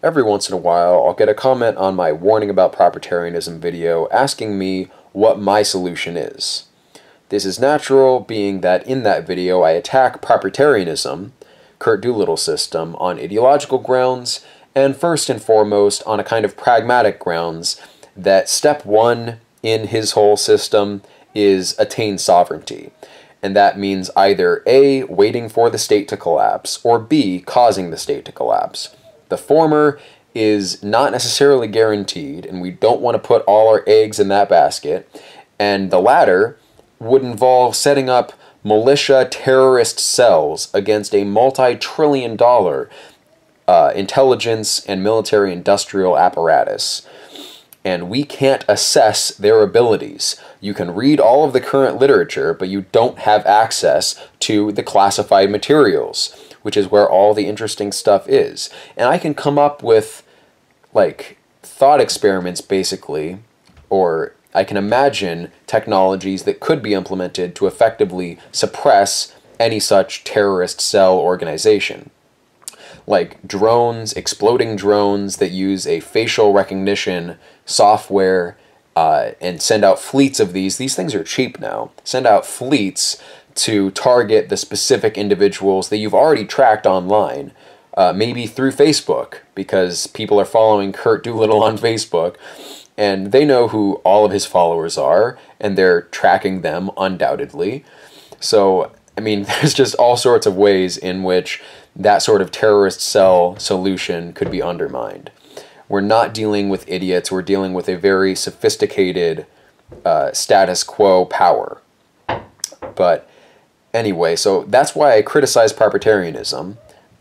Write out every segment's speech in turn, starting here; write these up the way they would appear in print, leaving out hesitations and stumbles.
every once in a while I'll get a comment on my warning about propertarianism video asking me what my solution is. This is natural, being that in that video I attack propertarianism, Curt Doolittle's system, on ideological grounds, and first and foremost on a kind of pragmatic grounds that step one in his whole system is attain sovereignty. And that means either A, waiting for the state to collapse, or B, causing the state to collapse. The former is not necessarily guaranteed, and we don't want to put all our eggs in that basket, and the latter would involve setting up militia terrorist cells against a multi-trillion-dollar intelligence and military-industrial apparatus. And we can't assess their abilities. You can read all of the current literature, but you don't have access to the classified materials, which is where all the interesting stuff is. And I can come up with, like, thought experiments, basically, or I can imagine technologies that could be implemented to effectively suppress any such terrorist cell organization. Like drones, exploding drones that use a facial recognition software and send out fleets of these. These things are cheap now. Send out fleets to target the specific individuals that you've already tracked online, maybe through Facebook, because people are following Curt Doolittle on Facebook, and they know who all of his followers are, and they're tracking them undoubtedly. So, I mean, there's just all sorts of ways in which that sort of terrorist cell solution could be undermined. We're not dealing with idiots, we're dealing with a very sophisticated status quo power. But anyway, so that's why I criticize propertarianism,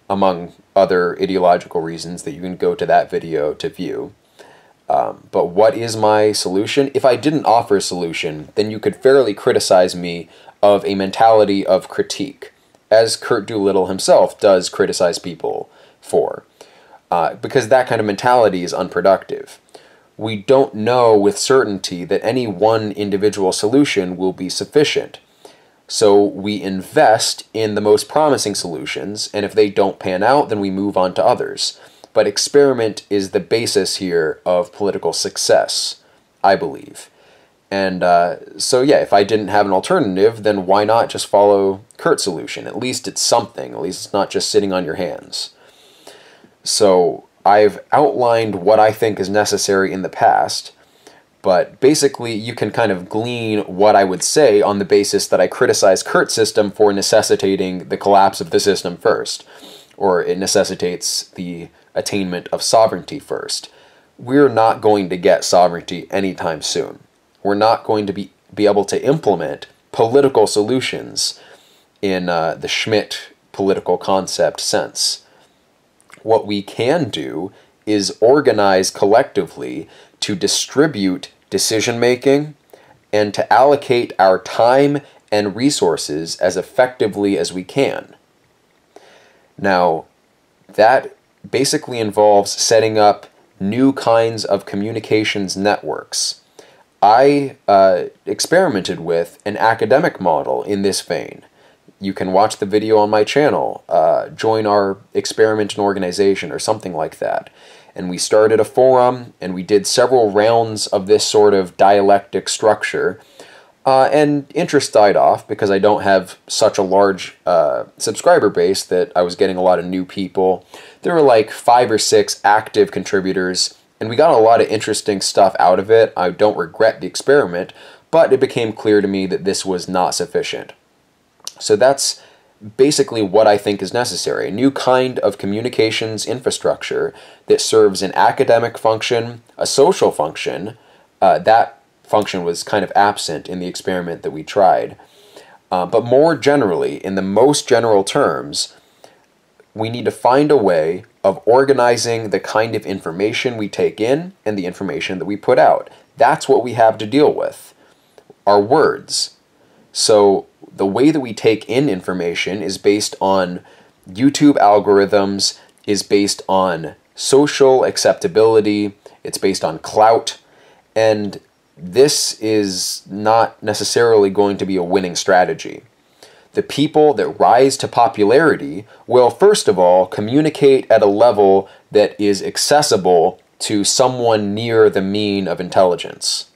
among other ideological reasons that you can go to that video to view. But what is my solution? If I didn't offer a solution, then you could fairly criticize me of a mentality of critique, as Curt Doolittle himself does criticize people for, because that kind of mentality is unproductive. We don't know with certainty that any one individual solution will be sufficient. So we invest in the most promising solutions, and if they don't pan out, then we move on to others. But experiment is the basis here of political success, I believe. And so yeah, if I didn't have an alternative, then why not just follow Curt's solution? At least it's something. At least it's not just sitting on your hands. So I've outlined what I think is necessary in the past, but basically you can kind of glean what I would say on the basis that I criticize Curt's system for necessitating the collapse of the system first, or it necessitates the attainment of sovereignty first. We're not going to get sovereignty anytime soon. We're not going to be able to implement political solutions in the Schmitt political concept sense. What we can do is organize collectively to distribute decision-making and to allocate our time and resources as effectively as we can. Now, that basically involves setting up new kinds of communications networks. I experimented with an academic model in this vein. You can watch the video on my channel, join our experiment and organization or something like that. And we started a forum, and we did several rounds of this sort of dialectic structure, and interest died off because I don't have such a large subscriber base that I was getting a lot of new people. There were like 5 or 6 active contributors, and we got a lot of interesting stuff out of it. I don't regret the experiment, but it became clear to me that this was not sufficient. So that's basically what I think is necessary. A new kind of communications infrastructure that serves an academic function, a social function. That function was kind of absent in the experiment that we tried. But more generally, in the most general terms, we need to find a way of organizing the kind of information we take in and the information that we put out. That's what we have to deal with, our words. So the way that we take in information is based on YouTube algorithms, is based on social acceptability, it's based on clout, and this is not necessarily going to be a winning strategy. The people that rise to popularity will, first of all, communicate at a level that is accessible to someone near the mean of intelligence.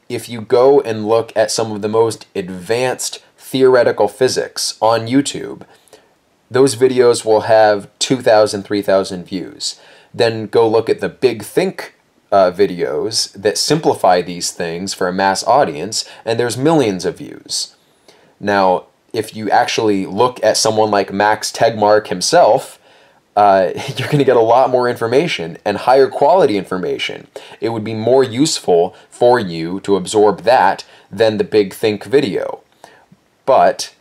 If you go and look at some of the most advanced theoretical physics on YouTube, those videos will have 2,000, 3,000 views. Then go look at the Big Think videos that simplify these things for a mass audience, and there's millions of views. Now, if you actually look at someone like Max Tegmark himself, you're going to get a lot more information and higher quality information. It would be more useful for you to absorb that than the Big Think video. But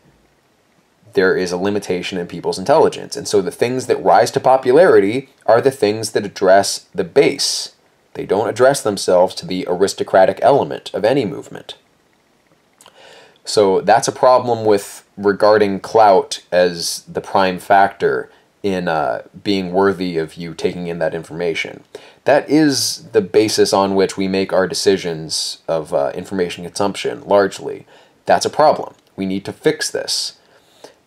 there is a limitation in people's intelligence. And so the things that rise to popularity are the things that address the base. They don't address themselves to the aristocratic element of any movement. So that's a problem with regarding clout as the prime factor in being worthy of you taking in that information. That is the basis on which we make our decisions of information consumption, largely. That's a problem. We need to fix this.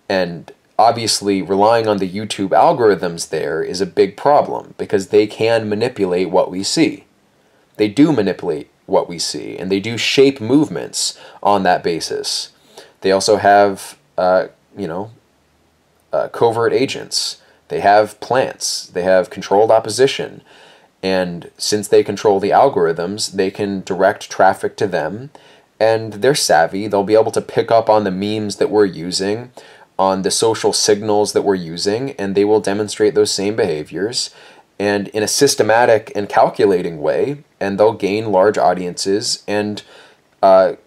And obviously, relying on the YouTube algorithms there is a big problem, because they can manipulate what we see. They do manipulate what we see, and they do shape movements on that basis. They also have, covert agents. They have plants. They have controlled opposition. And since they control the algorithms, they can direct traffic to them, and they're savvy. They'll be able to pick up on the memes that we're using, on the social signals that we're using, and they will demonstrate those same behaviors, and in a systematic and calculating way, and they'll gain large audiences and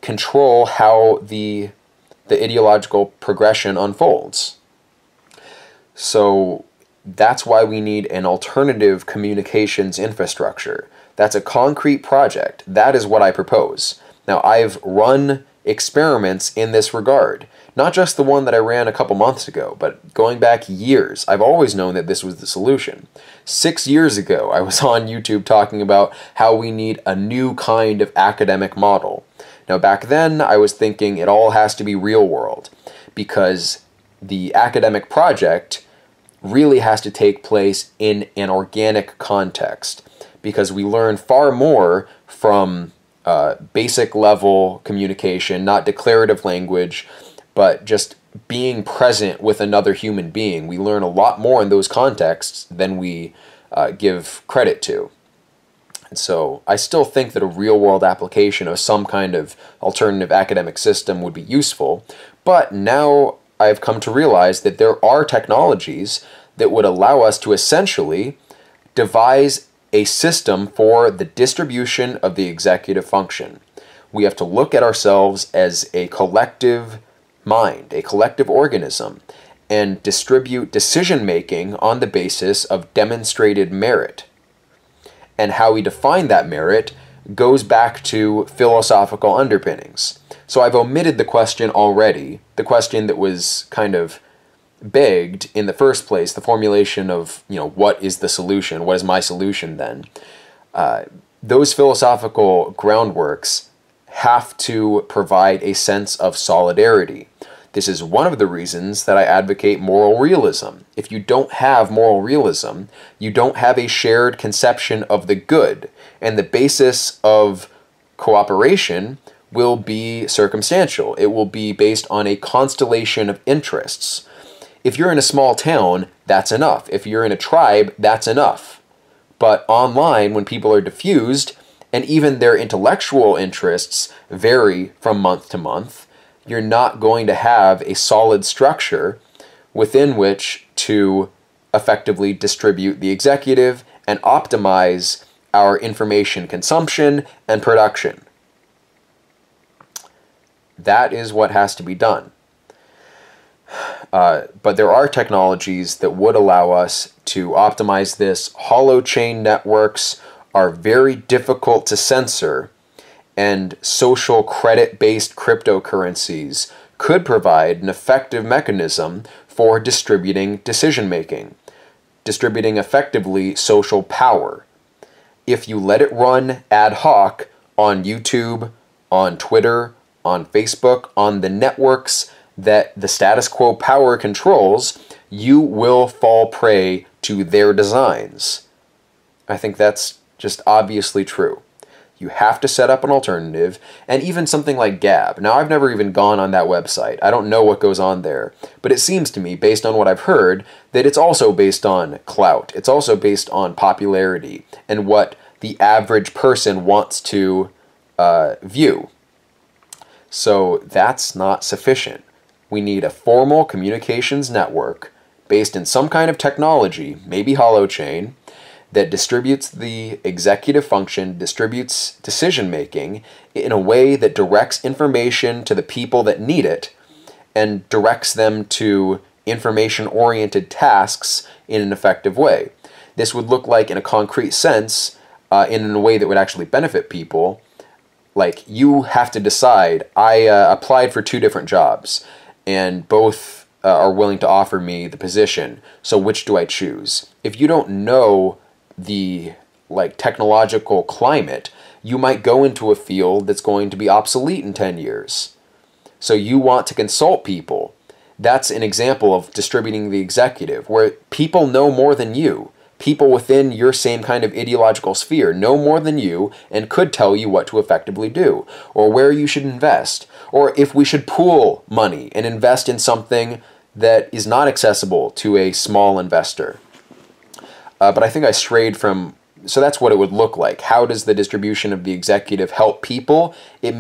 control how the ideological progression unfolds. So that's why we need an alternative communications infrastructure. That's a concrete project. That is what I propose. Now, I've run experiments in this regard. Not just the one that I ran a couple months ago, but going back years. I've always known that this was the solution. 6 years ago, I was on YouTube talking about how we need a new kind of academic model. Now, back then, I was thinking it all has to be real world, because the academic project really has to take place in an organic context, because we learn far more from basic level communication, not declarative language, but just being present with another human being. We learn a lot more in those contexts than we give credit to. And so I still think that a real-world application of some kind of alternative academic system would be useful, but now I've come to realize that there are technologies that would allow us to essentially devise a system for the distribution of the executive function. We have to look at ourselves as a collective mind, a collective organism, and distribute decision-making on the basis of demonstrated merit. And how we define that merit goes back to philosophical underpinnings. So I've omitted the question already, the question that was kind of begged in the first place, the formulation of, what is the solution? What is my solution then? Those philosophical groundworks have to provide a sense of solidarity. This is one of the reasons that I advocate moral realism. If you don't have moral realism, you don't have a shared conception of the good, and the basis of cooperation will be circumstantial. It will be based on a constellation of interests. If you're in a small town, that's enough. If you're in a tribe, that's enough. But online, when people are diffused, and even their intellectual interests vary from month to month, you're not going to have a solid structure within which to effectively distribute the executive and optimize our information consumption and production. That is what has to be done. But there are technologies that would allow us to optimize this. Holochain networks are very difficult to censor, and social credit-based cryptocurrencies could provide an effective mechanism for distributing decision-making, distributing effectively social power. If you let it run ad hoc on YouTube, on Twitter, on Facebook, on the networks that the status quo power controls, you will fall prey to their designs. I think that's just obviously true. You have to set up an alternative, and even something like Gab. Now, I've never even gone on that website. I don't know what goes on there, but it seems to me, based on what I've heard, that it's also based on clout. It's also based on popularity and what the average person wants to view. So that's not sufficient. We need a formal communications network based in some kind of technology, maybe holochain, that distributes the executive function, distributes decision-making in a way that directs information to the people that need it and directs them to information-oriented tasks in an effective way. This would look like, in a concrete sense, in a way that would actually benefit people. Like, you have to decide, I applied for 2 different jobs, and both are willing to offer me the position, so which do I choose? If you don't know the technological climate, you might go into a field that's going to be obsolete in 10 years. So you want to consult people. That's an example of distributing the executive, where people know more than you. People within your same kind of ideological sphere know more than you and could tell you what to effectively do, or where you should invest, or if we should pool money and invest in something that is not accessible to a small investor. But I think I strayed from, so that's what it would look like. How does the distribution of the executive help people? It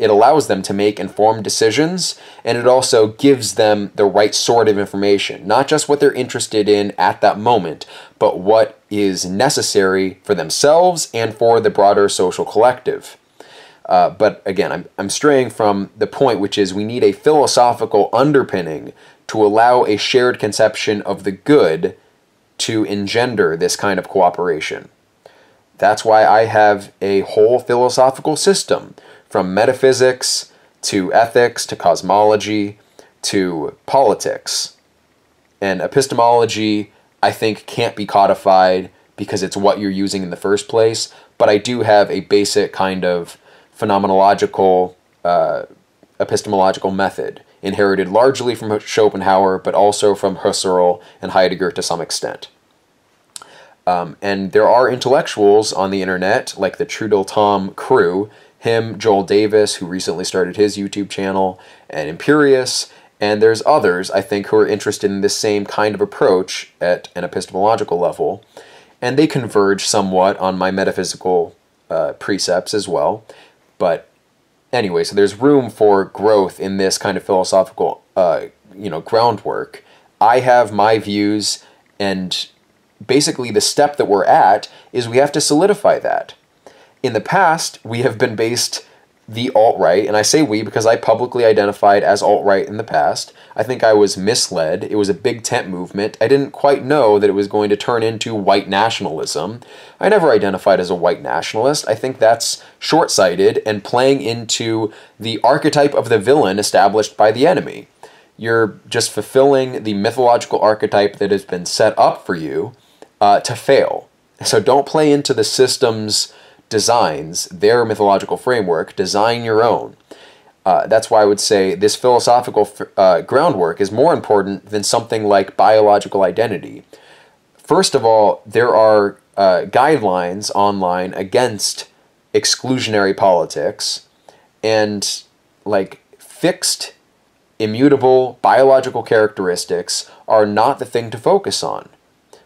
allows them to make informed decisions, and it also gives them the right sort of information. Not just what they're interested in at that moment, but what is necessary for themselves and for the broader social collective. But again, I'm straying from the point, which is we need a philosophical underpinning to allow a shared conception of the good to engender this kind of cooperation. That's why I have a whole philosophical system, from metaphysics to ethics to cosmology to politics. And epistemology, I think, can't be codified because it's what you're using in the first place, but I do have a basic kind of phenomenological epistemological method, inherited largely from Schopenhauer, but also from Husserl and Heidegger to some extent. And there are intellectuals on the internet, like the Trudel Tom crew, him, Joel Davis, who recently started his YouTube channel, and Imperius, and there's others, I think, who are interested in this same kind of approach at an epistemological level, and they converge somewhat on my metaphysical precepts as well. But anyway, so there's room for growth in this kind of philosophical, groundwork. I have my views, and basically the step that we're at is we have to solidify that. In the past, we have been based the alt-right, and I say we because I publicly identified as alt-right in the past. I think I was misled. It was a big tent movement. I didn't quite know that it was going to turn into white nationalism. I never identified as a white nationalist. I think that's short-sighted and playing into the archetype of the villain established by the enemy. You're just fulfilling the mythological archetype that has been set up for you to fail. So don't play into the system's designs, their mythological framework. Design your own. That's why I would say this philosophical groundwork is more important than something like biological identity. First of all, there are guidelines online against exclusionary politics, and fixed, immutable biological characteristics are not the thing to focus on.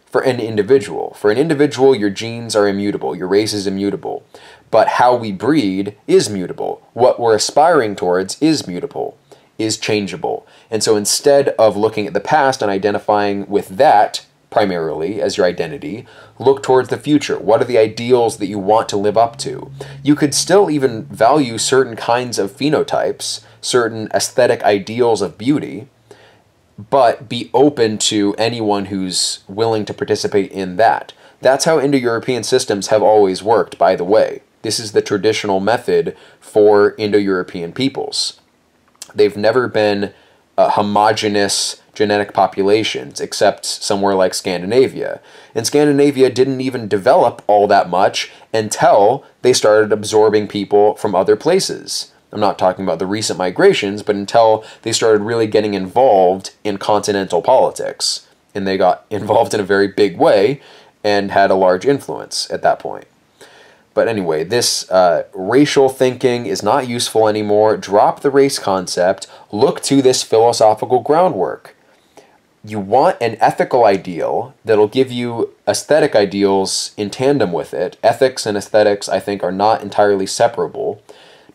For an individual. For an individual, your genes are immutable, your race is immutable. But how we breed is mutable. What we're aspiring towards is mutable, is changeable. And so instead of looking at the past and identifying with that primarily as your identity, look towards the future. What are the ideals that you want to live up to? You could still even value certain kinds of phenotypes, certain aesthetic ideals of beauty, but be open to anyone who's willing to participate in that. That's how Indo-European systems have always worked, by the way. This is the traditional method for Indo-European peoples. They've never been homogeneous genetic populations, except somewhere like Scandinavia. And Scandinavia didn't even develop all that much until they started absorbing people from other places. I'm not talking about the recent migrations, but until they started really getting involved in continental politics. And they got involved in a very big way and had a large influence at that point. But anyway, this racial thinking is not useful anymore. Drop the race concept. Look to this philosophical groundwork. You want an ethical ideal that'll give you aesthetic ideals in tandem with it. Ethics and aesthetics, I think, are not entirely separable.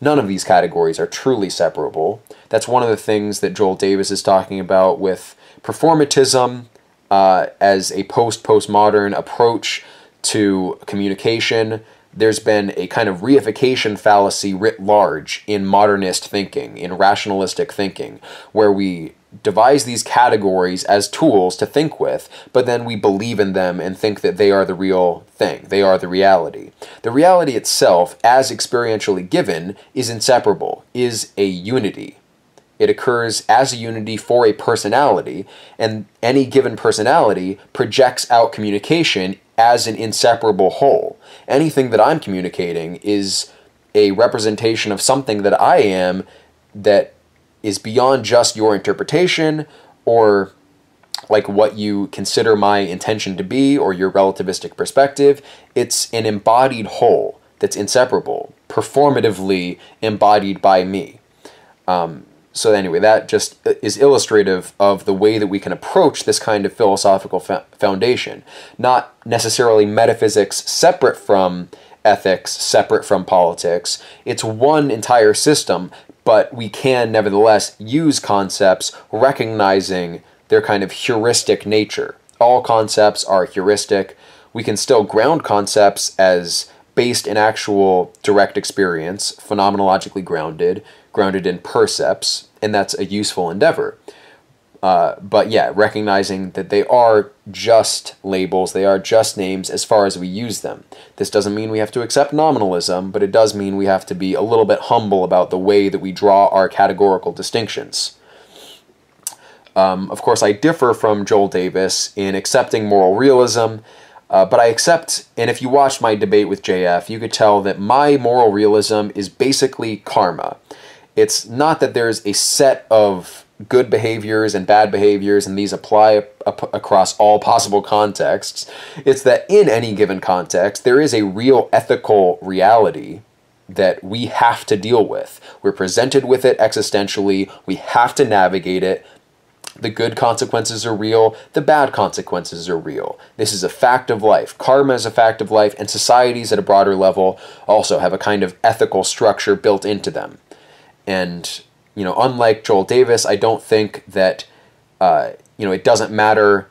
None of these categories are truly separable. That's one of the things that Joel Davis is talking about with performatism as a postmodern approach to communication. There's been a kind of reification fallacy writ large in modernist thinking, in rationalistic thinking, where we devise these categories as tools to think with, but then we believe in them and think that they are the real thing. They are the reality. The reality itself, as experientially given, is inseparable, is a unity. It occurs as a unity for a personality, and any given personality projects out communication as an inseparable whole. Anything that I'm communicating is a representation of something that I am that is beyond just your interpretation or like what you consider my intention to be or your relativistic perspective. It's an embodied whole that's inseparable, performatively embodied by me. So anyway, that just is illustrative of the way that we can approach this kind of philosophical foundation. Not necessarily metaphysics separate from ethics, separate from politics. It's one entire system, but we can nevertheless use concepts recognizing their kind of heuristic nature. All concepts are heuristic. We can still ground concepts as based in actual direct experience, phenomenologically grounded in percepts, and that's a useful endeavor. But yeah, recognizing that they are just labels, they are just names as far as we use them. This doesn't mean we have to accept nominalism, but it does mean we have to be a little bit humble about the way that we draw our categorical distinctions. Of course, I differ from Joel Davis in accepting moral realism, but I accept, and if you watched my debate with JF, you could tell that my moral realism is basically karma. It's not that there's a set of good behaviors and bad behaviors and these apply across all possible contexts. It's that in any given context, there is a real ethical reality that we have to deal with. We're presented with it existentially. We have to navigate it. The good consequences are real. The bad consequences are real. This is a fact of life. Karma is a fact of life, and societies at a broader level also have a kind of ethical structure built into them. And, you know, unlike Joel Davis, I don't think that, it doesn't matter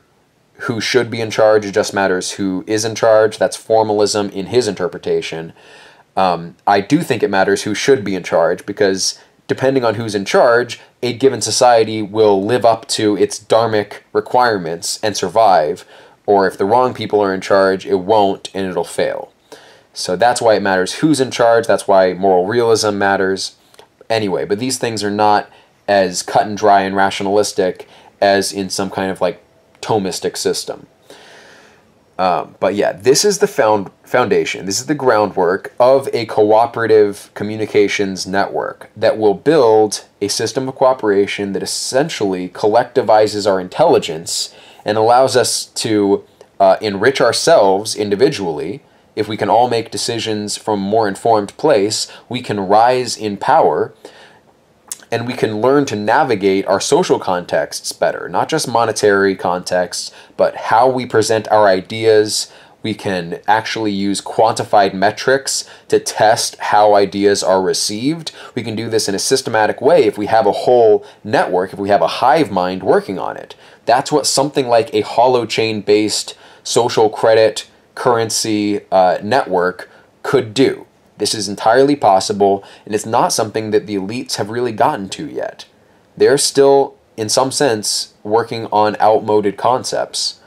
who should be in charge. It just matters who is in charge. That's formalism in his interpretation. I do think it matters who should be in charge because depending on who's in charge, a given society will live up to its dharmic requirements and survive. Or if the wrong people are in charge, it won't and it'll fail. So that's why it matters who's in charge. That's why moral realism matters. Anyway, but these things are not as cut and dry and rationalistic as in some kind of like Thomistic system. But yeah, this is the foundation, this is the groundwork of a cooperative communications network that will build a system of cooperation that essentially collectivizes our intelligence and allows us to enrich ourselves individually. If we can all make decisions from a more informed place, we can rise in power and we can learn to navigate our social contexts better, not just monetary contexts, but how we present our ideas. We can actually use quantified metrics to test how ideas are received. We can do this in a systematic way if we have a whole network, if we have a hive mind working on it. That's what something like a holochain-based social credit currency network could do. This is entirely possible, and it's not something that the elites have really gotten to yet. They're still, in some sense, working on outmoded concepts.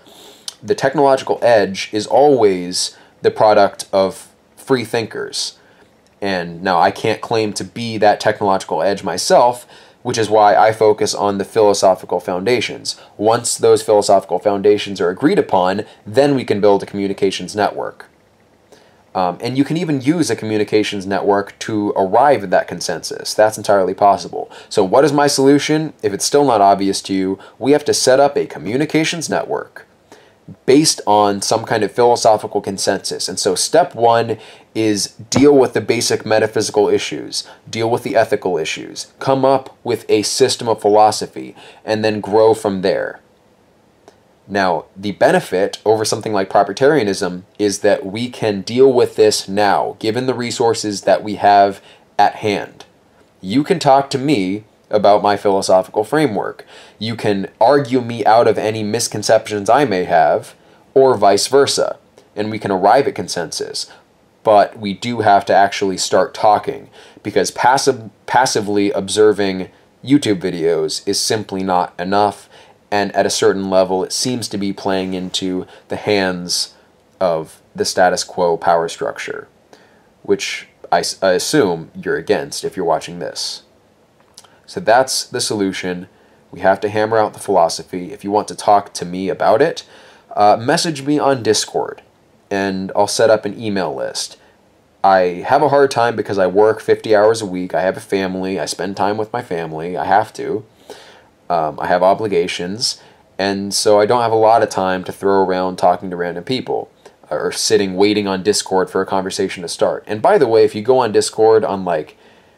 The technological edge is always the product of free thinkers. And now I can't claim to be that technological edge myself, which is why I focus on the philosophical foundations. Once those philosophical foundations are agreed upon, then we can build a communications network. And you can even use a communications network to arrive at that consensus. That's entirely possible. So what is my solution? If it's still not obvious to you, we have to set up a communications network based on some kind of philosophical consensus. And so step one is deal with the basic metaphysical issues, deal with the ethical issues, come up with a system of philosophy, and then grow from there. Now, the benefit over something like propertarianism is that we can deal with this now, given the resources that we have at hand. You can talk to me about my philosophical framework. You can argue me out of any misconceptions I may have, or vice versa, and we can arrive at consensus. But we do have to actually start talking, because passively observing YouTube videos is simply not enough, and at a certain level it seems to be playing into the hands of the status quo power structure, which I assume you're against if you're watching this. So that's the solution. We have to hammer out the philosophy. If you want to talk to me about it, message me on Discord, and I'll set up an email list. I have a hard time because I work 50 hours a week. I have a family. I spend time with my family. I have to. I have obligations, and so I don't have a lot of time to throw around talking to random people or sitting waiting on Discord for a conversation to start. And by the way, if you go on Discord on, like,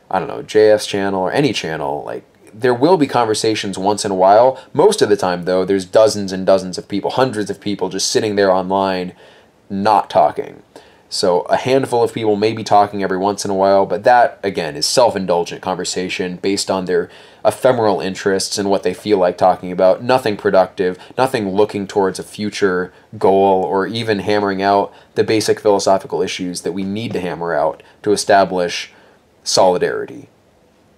I don't know, JF's channel or any channel, like, there will be conversations once in a while. Most of the time, though, there's dozens and dozens of people, hundreds of people just sitting there online not talking. So a handful of people may be talking every once in a while, but that, again, is self-indulgent conversation based on their ephemeral interests and what they feel like talking about. Nothing productive, nothing looking towards a future goal, or even hammering out the basic philosophical issues that we need to hammer out to establish solidarity.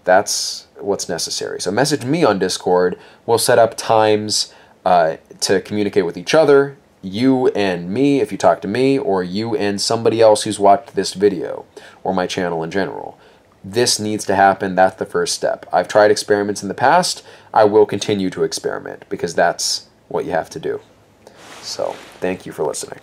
That's what's necessary. So message me on Discord. We'll set up times to communicate with each other, you and me if you talk to me, or you and somebody else who's watched this video, or my channel in general. This needs to happen. That's the first step. I've tried experiments in the past. I will continue to experiment, because that's what you have to do. So, thank you for listening.